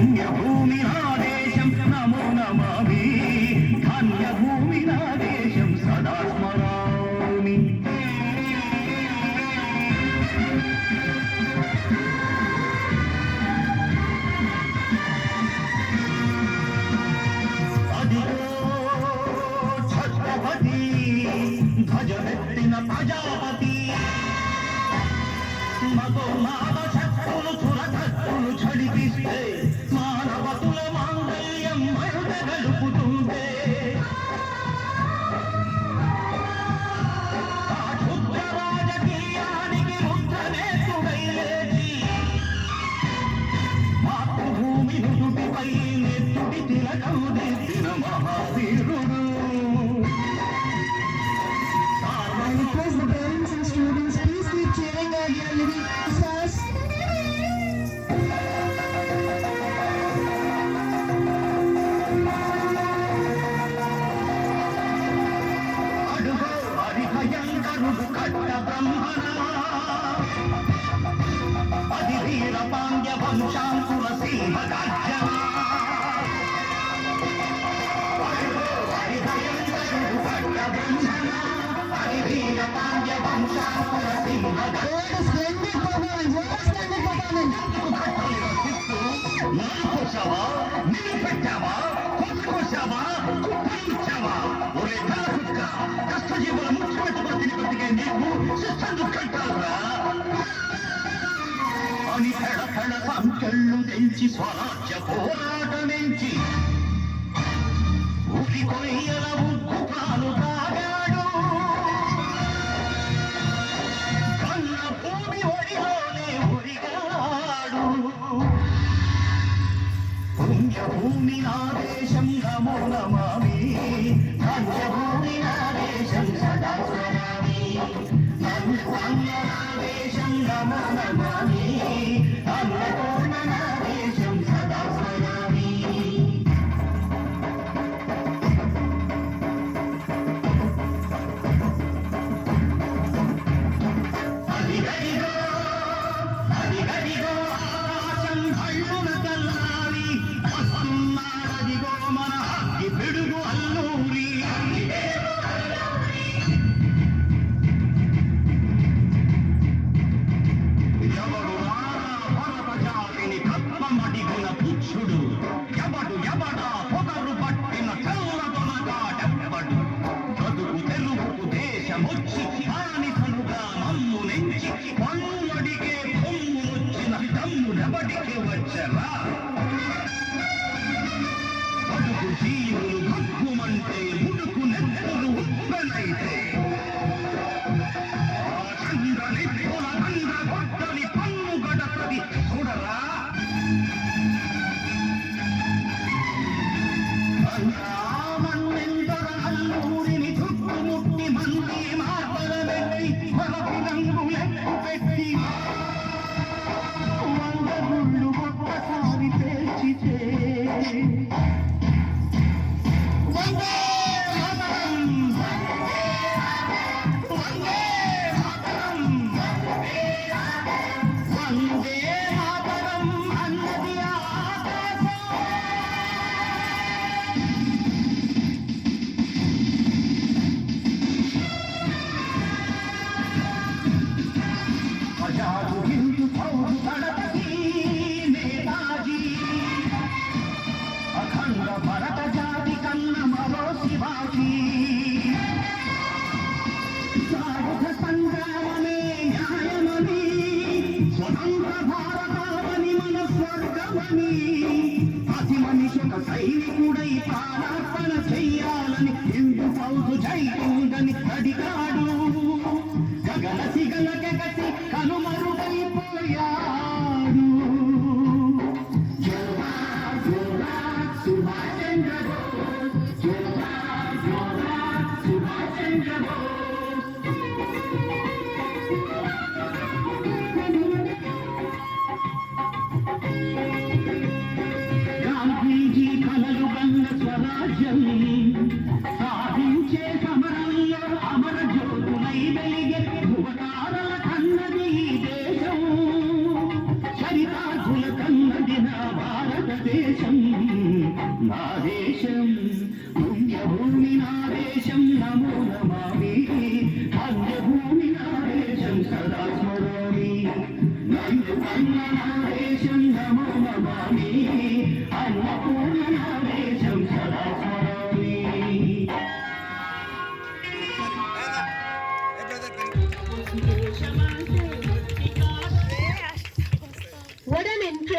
పుణ్యభూమి నా దేశం నమో నమామి ధన్యభూమి నా దేశం సదా స్మరామి అదిగో ఛత్రపతి ధ్వజమెత్తిన ప్రజాపతి మగోమావ శక్తులు చురకత్తులు చడిపిస్తే మానవతుల మాంగళ్యం మరుట గలుపుతుంటే ఆ క్షుద్ర రాజకీయానికి ముద్రనేతుడై లేచి మాతృభూమి నుదుటిపై నెత్తుడి తిలకం దిద్దిన మహావీరుడు. Request the parents and students, please keep cheering our dear living stars. అడుగో హరిభయంకరుడు కట్ట బ్రహ్మణ అది వీర పాండ్య వంశాంకుర సింహ గర్జన. అడుగో హరిభయంకరుడు కట్ట బ్రహ్మణ అది వీర పాండ్య వంశాంకుర సింహ గర్జన. What a splendid performance! కోసావా నిన్ను పెట్టావా కొట్టుకోసావా కుట్టించావా ఒరే కళ్ళ కష్టజీవుల ముచ్చు పెట్టుకుని తిని బతికే నీకు శిస్తందు కట్టాలరా అని కళ సంకెళ్ళు తెంచి స్వరాజ్య పోరాటమించి ఊరి కొయ్యల ఉప్పు పాలు తాగాడు కన్న భూమి ఒడిలోనే ఉరిగాడు. పుణ్యభూమి నా దేశం నమో నమామి ధన్యభూమి నా దేశం సదా స్మరామి ధన్య నా దేశం నమో నమామి అన్నపూర్ణ నా దేశం సదా స్మరామి. అదిగదిగో అదిగదిగో ఆకాశం హళ్ళున కల్లాలి వస్తున్నాడదిగో మన హక్కి పిడుగు అల్లూరి. ఎవడు భరత జాతిని తత్వమడిగిన పుచ్చుడు ఎవడా పొగరు పట్టిన చల్లదొనగాడెవ్వడు చదువు తెలుగు దేశమొచ్చి బానిసలుగా మమ్ము నెచ్చి పన్నులడిగే కొమ్మునొచ్చిన తమ్ముడెవడికి వచ్చరా బతుకు జీవులు భగ్గుమంటే ముడుకు నెత్తులు ఉప్పెనైతే చంద్రనిప్పుల తండ్ర గొడ్డలి పన్ను గడపది చూడరా. మన్నెందర అల్లూరిని చుట్టుముట్టి మంది మాటలబెట్టి మరపి రంగులెక్కు పెట్టి వంద గుళ్ళు ఒక్కసారి పేల్చితే వందే మాతరం వందే మాతరం వందే మాతరం అన్నది ఆకాశం. ప్రజాలు హిందూ పౌరు దళపతి నేతాజీ అఖండ భరత జాతి కన్న మరో శివాజీ సాయుధ సంగ్రామమే న్యాయమని స్వతంత్ర భారతావని మన స్వర్గమని ప్రతి మనిషి ఒక సైనికుడై ప్రాణార్పణ చెయ్యాలని హిందూ పౌరు జై ఉందని అడిగాడు. గగన సిగలకెగసి కనుమరుగైపోయాడు. జోహార్ జోహార్ సుభాష్ చంద్ర బోస్ జోహార్ జోహార్ సుభాష్ చంద్ర బోస్. గాంధీజీ కలలు గన్న స్వరాజ్యం సాధించే సమరంలో అమర జ్యోతి భవానీ అన్నపూర్ణ దేశం సదా స్మరామి. What an incredible